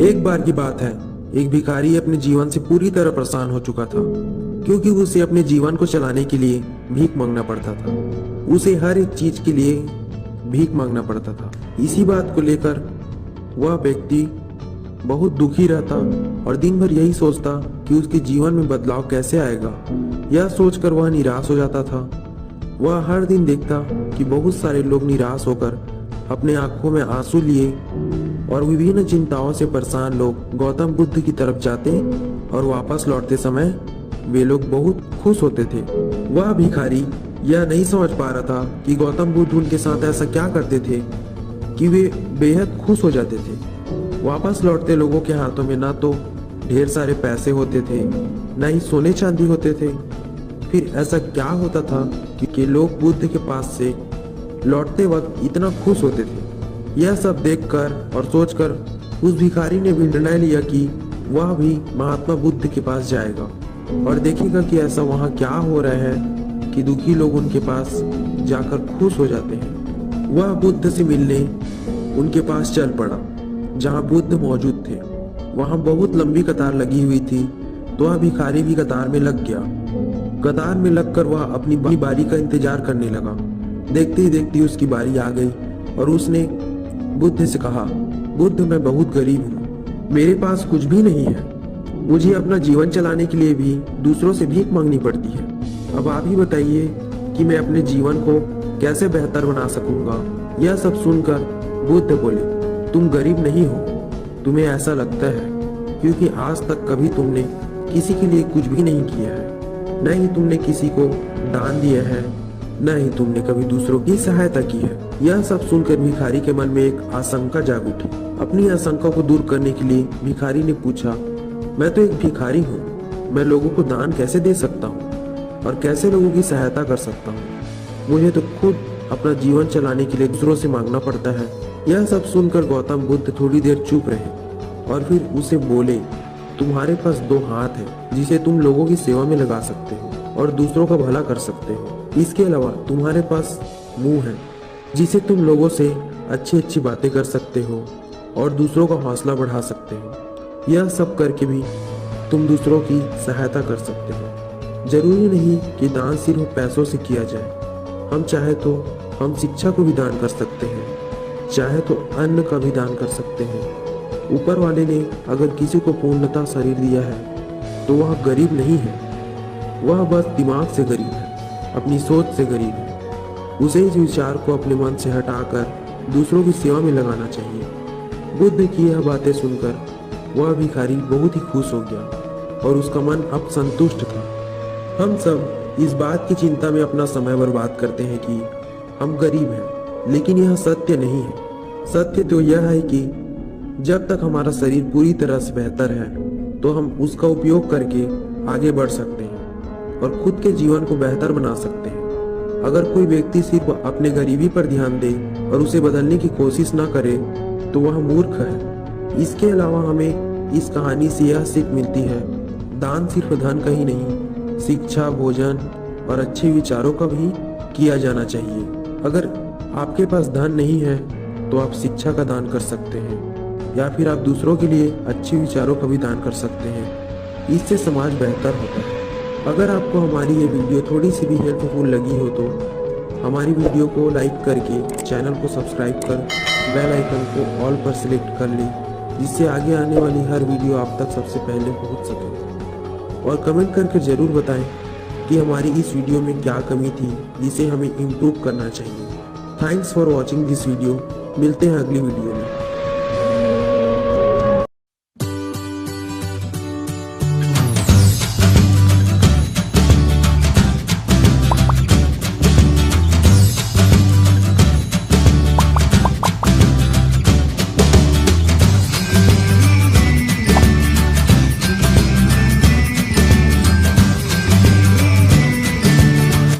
एक बार की बात है, एक भिखारी अपने जीवन से पूरी तरह परेशान हो चुका था, क्योंकि उसे अपने जीवन को चलाने के लिए भीख मांगना पड़ता था। उसे हर एक चीज के लिए भीख मांगना पड़ता था। इसी बात को लेकर वह व्यक्ति बहुत दुखी रहता और दिन भर यही सोचता कि उसके जीवन में बदलाव कैसे आएगा। यह सोचकर वह निराश हो जाता था। वह हर दिन देखता कि बहुत सारे लोग निराश होकर अपने आंखों में आंसू लिए और विभिन्न चिंताओं से परेशान लोग गौतम बुद्ध की तरफ जाते और वापस लौटते समय वे लोग बहुत खुश होते थे। वह भिखारी यह नहीं समझ पा रहा था कि गौतम बुद्ध उनके साथ ऐसा क्या करते थे कि वे बेहद खुश हो जाते थे। वापस लौटते लोगों के हाथों में ना तो ढेर सारे पैसे होते थे, न ही सोने चांदी होते थे। फिर ऐसा क्या होता था कि लोग बुद्ध के पास से लौटते वक्त इतना खुश होते थे। यह सब देखकर और सोचकर उस भिखारी ने भी निर्णय लिया कि वह भी महात्मा बुद्ध के पास जाएगा और देखेगा कि ऐसा वहाँ क्या हो रहा है कि दुखी लोग उनके पास जाकर खुश हो जाते हैं। वह बुद्ध से मिलने उनके पास चल पड़ा जहाँ बुद्ध मौजूद थे। वहाँ बहुत लंबी कतार लगी हुई थी, तो वह भिखारी भी कतार में लग गया। कतार में लगकर वह अपनी बारी का इंतजार करने लगा। देखते ही देखते उसकी बारी आ गई और उसने बुद्ध से कहा, बुद्ध मैं बहुत गरीब हूँ, मेरे पास कुछ भी नहीं है। मुझे अपना जीवन चलाने के लिए भी दूसरों से भीख मांगनी पड़ती है। अब आप ही बताइए कि मैं अपने जीवन को कैसे बेहतर बना सकूंगा। यह सब सुनकर बुद्ध बोले, तुम गरीब नहीं हो, तुम्हें ऐसा लगता है क्योंकि आज तक कभी तुमने किसी के लिए कुछ भी नहीं किया है, न ही तुमने किसी को दान दिया है, न ही तुमने कभी दूसरों की सहायता की है। यह सब सुनकर भिखारी के मन में एक आशंका जाग उठी। अपनी आशंका को दूर करने के लिए भिखारी ने पूछा, मैं तो एक भिखारी हूँ, मैं लोगों को दान कैसे दे सकता हूँ और कैसे लोगों की सहायता कर सकता हूँ? मुझे तो खुद अपना जीवन चलाने के लिए दूसरों से मांगना पड़ता है। यह सब सुनकर गौतम बुद्ध थोड़ी देर चुप रहे और फिर उसे बोले, तुम्हारे पास दो हाथ है जिसे तुम लोगों की सेवा में लगा सकते हो और दूसरों का भला कर सकते हो। इसके अलावा तुम्हारे पास मुंह है जिसे तुम लोगों से अच्छी अच्छी बातें कर सकते हो और दूसरों का हौसला बढ़ा सकते हो। यह सब करके भी तुम दूसरों की सहायता कर सकते हो। जरूरी नहीं कि दान सिर्फ पैसों से किया जाए। हम चाहे तो हम शिक्षा को भी दान कर सकते हैं, चाहे तो अन्न का भी दान कर सकते हैं। ऊपर वाले ने अगर किसी को पूर्णतः शरीर दिया है तो वह गरीब नहीं है, वह बस दिमाग से गरीब है, अपनी सोच से गरीब है। उसे इस विचार को अपने मन से हटाकर दूसरों की सेवा में लगाना चाहिए। बुद्ध की यह बातें सुनकर वह भिखारी बहुत ही खुश हो गया और उसका मन अब संतुष्ट था। हम सब इस बात की चिंता में अपना समय बर्बाद करते हैं कि हम गरीब हैं, लेकिन यह सत्य नहीं है। सत्य तो यह है कि जब तक हमारा शरीर पूरी तरह से बेहतर है तो हम उसका उपयोग करके आगे बढ़ सकते हैं और खुद के जीवन को बेहतर बना सकते हैं। अगर कोई व्यक्ति सिर्फ अपने गरीबी पर ध्यान दे और उसे बदलने की कोशिश ना करे तो वह मूर्ख है। इसके अलावा हमें इस कहानी से यह सीख मिलती है, दान सिर्फ धन का ही नहीं, शिक्षा, भोजन और अच्छे विचारों का भी किया जाना चाहिए। अगर आपके पास धन नहीं है तो आप शिक्षा का दान कर सकते हैं या फिर आप दूसरों के लिए अच्छे विचारों का भी दान कर सकते हैं। इससे समाज बेहतर होता है। अगर आपको हमारी ये वीडियो थोड़ी सी भी हेल्पफुल लगी हो तो हमारी वीडियो को लाइक करके चैनल को सब्सक्राइब कर बेल आइकन को ऑल पर सिलेक्ट कर लें, जिससे आगे आने वाली हर वीडियो आप तक सबसे पहले पहुंच सके। और कमेंट करके ज़रूर बताएं कि हमारी इस वीडियो में क्या कमी थी जिसे हमें इम्प्रूव करना चाहिए। Thanks for watching this video. मिलते हैं अगली वीडियो में।